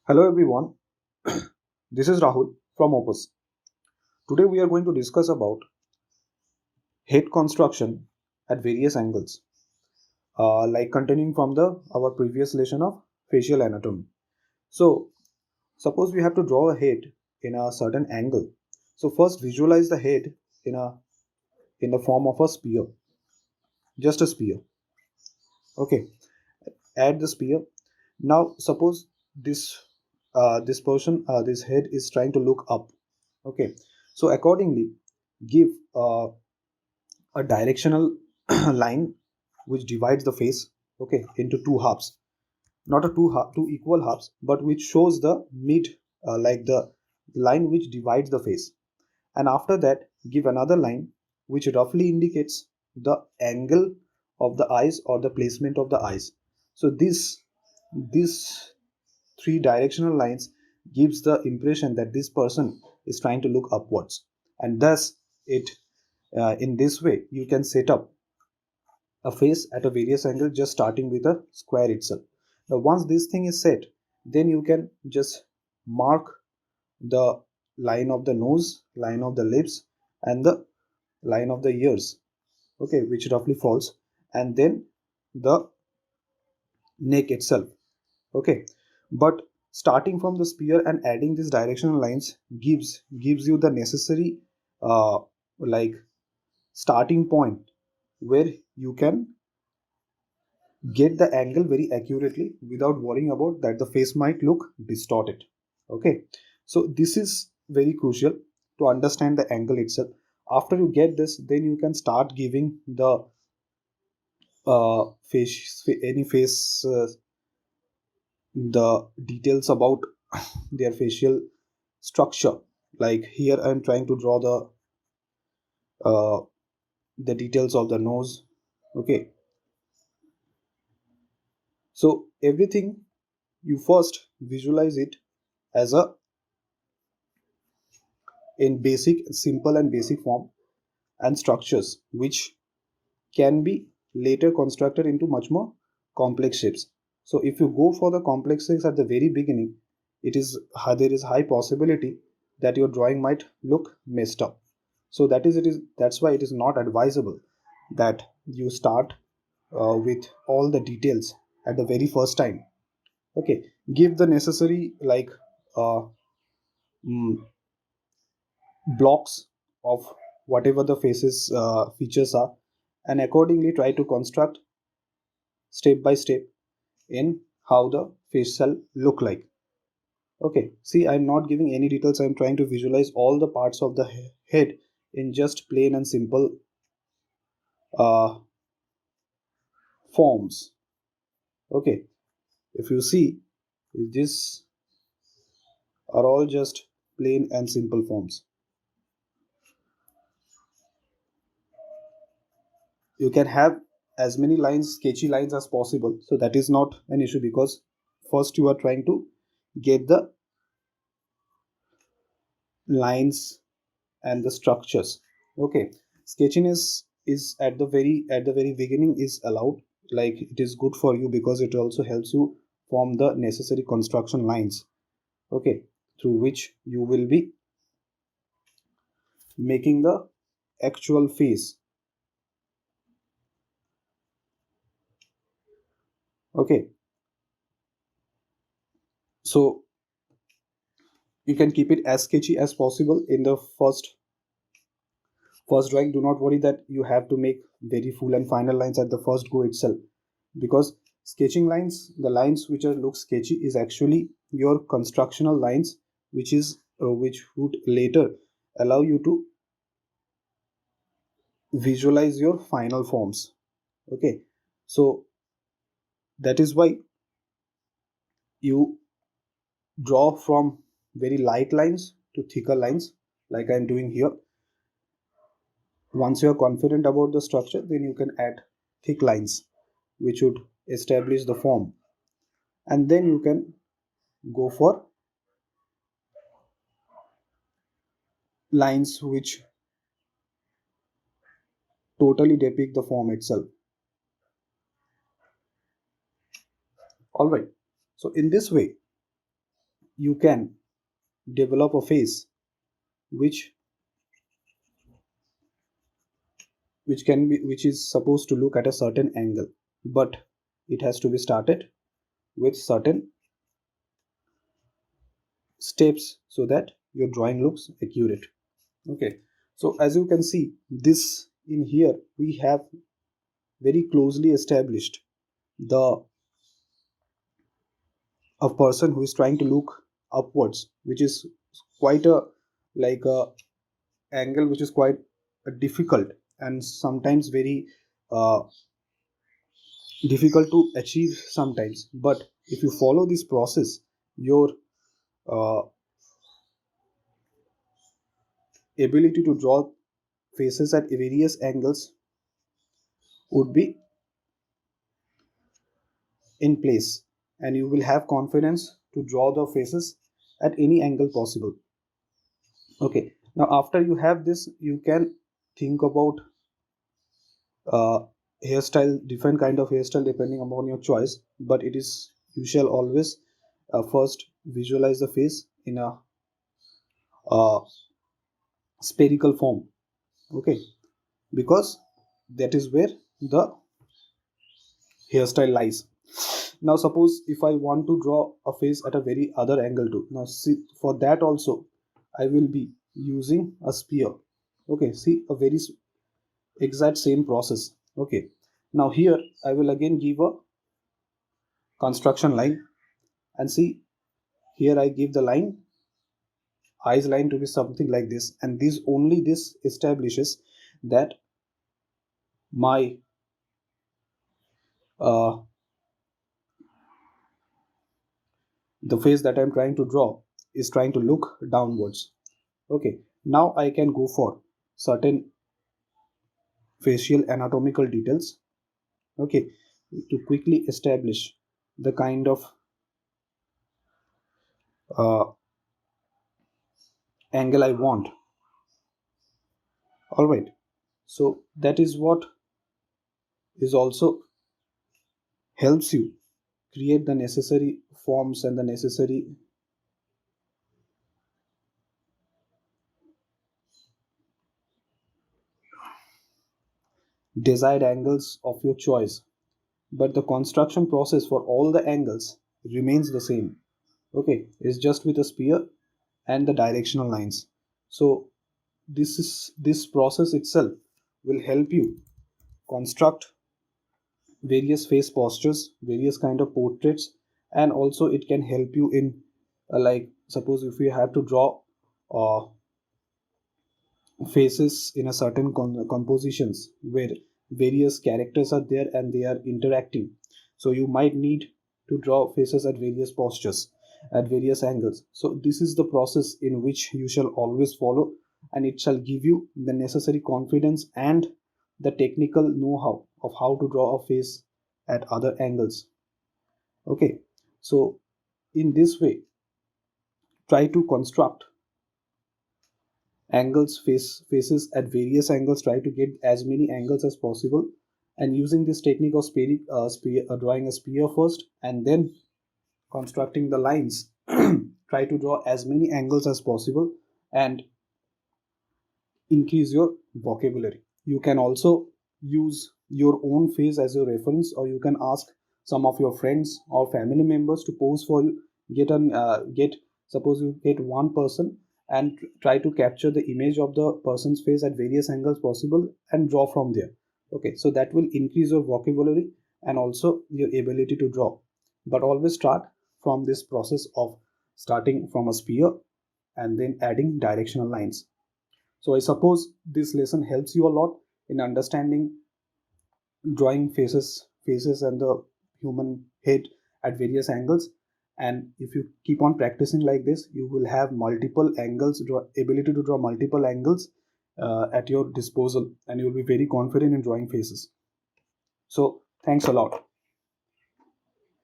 Hello everyone, this is Rahul from Opus. Today we are going to discuss about head construction at various angles, like continuing from the our previous lesson of facial anatomy. So, suppose we have to draw a head in a certain angle. So first visualize the head in a in the form of a spear, just a spear. Okay, add the spear. Now suppose this person this head is trying to look up. Okay, so accordingly give a directional line which divides the face, okay, into two halves, not a two equal halves, but which shows the mid, like the line which divides the face. And after that give another line which roughly indicates the angle of the eyes or the placement of the eyes. So this three directional lines gives the impression that this person is trying to look upwards, and thus it in this way you can set up a face at a various angle, just starting with a square itself. Now once this thing is set, then you can just mark the line of the nose, line of the lips, and the line of the ears, okay, which roughly falls, and then the neck itself. Okay, but starting from the spear and adding these directional lines gives you the necessary uh, like starting point where you can get the angle very accurately without worrying about that the face might look distorted. Okay, so this is very crucial to understand the angle itself. After you get this, then you can start giving the any face the details about their facial structure. Like here I'm trying to draw uh, the details of the nose. Okay, so everything you first visualize it as a in basic, simple and basic form and structures which can be later constructed into much more complex shapes. So if you go for the complex shapes at the very beginning, there is high possibility that your drawing might look messed up. So that's why it is not advisable that you start with all the details at the very first time. Okay, give the necessary like uh, mm, blocks of whatever the faces features are, and accordingly try to construct step by step in how the face shall look like. Okay, see, I'm not giving any details. I'm trying to visualize all the parts of the head in just plain and simple uh, forms. Okay, if you see, these are all just plain and simple forms. You can have as many lines, sketchy lines as possible, so that is not an issue, because first you are trying to get the lines and the structures. Okay, sketching is at the very beginning is allowed, like it is good for you because it also helps you form the necessary construction lines, okay, through which you will be making the actual face. Okay, so you can keep it as sketchy as possible in the first drawing. Do not worry that you have to make very full and final lines at the first go itself, because sketching lines, the lines which are look sketchy, is actually your constructional lines, which would later allow you to visualize your final forms. Okay, so that is why you draw from very light lines to thicker lines, like I'm doing here. Once you are confident about the structure, then you can add thick lines which would establish the form, and then you can go for lines which totally depict the form itself. All right, so in this way you can develop a face which which is supposed to look at a certain angle, but it has to be started with certain steps so that your drawing looks accurate. Okay, so as you can see, this in here we have very closely established the a person who is trying to look upwards, which is quite a like a angle which is quite difficult and sometimes very uh, difficult to achieve sometimes. But if you follow this process, your uh, ability to draw faces at various angles would be in place, and you will have confidence to draw the faces at any angle possible. Okay, now after you have this, you can think about uh, hairstyle, different kind of hairstyle depending upon your choice, but it is you shall always first visualize the face in a uh, spherical form. Okay, because that is where the hairstyle lies. Now suppose if I want to draw a face at a very other angle too, now see, for that also I will be using a sphere. Okay, see, a very exact same process. Okay, now here I will again give a construction line, and see, here I give the line, eyes line, to be something like this, and this establishes that my uh, the face that I'm trying to draw is trying to look downwards. Okay, now I can go for certain facial anatomical details. Okay, to quickly establish the kind of uh, angle I want. All right, so that is what is also helps you create the necessary forms and the necessary desired angles of your choice, but the construction process for all the angles remains the same. Okay, it's just with a sphere and the directional lines. So this process itself will help you construct various face postures, various kind of portraits, and also it can help you in like suppose if you have to draw uh, faces in a certain compositions where various characters are there and they are interacting, so you might need to draw faces at various postures, at various angles. So this is the process in which you shall always follow, and it shall give you the necessary confidence and the technical know-how of how to draw a face at other angles. Okay, so in this way, try to construct faces at various angles, try to get as many angles as possible, and using this technique of drawing a spear first and then constructing the lines, try to draw as many angles as possible and increase your vocabulary. You can also use your own face as your reference, or you can ask some of your friends or family members to pose for you. Get suppose you get one person and try to capture the image of the person's face at various angles possible and draw from there. Okay, so that will increase your vocabulary and also your ability to draw. But always start from this process of starting from a sphere and then adding directional lines. So I suppose this lesson helps you a lot in understanding drawing faces and the human head at various angles. And if you keep on practicing like this, you will have multiple angles, ability to draw multiple angles at your disposal, and you will be very confident in drawing faces. So thanks a lot.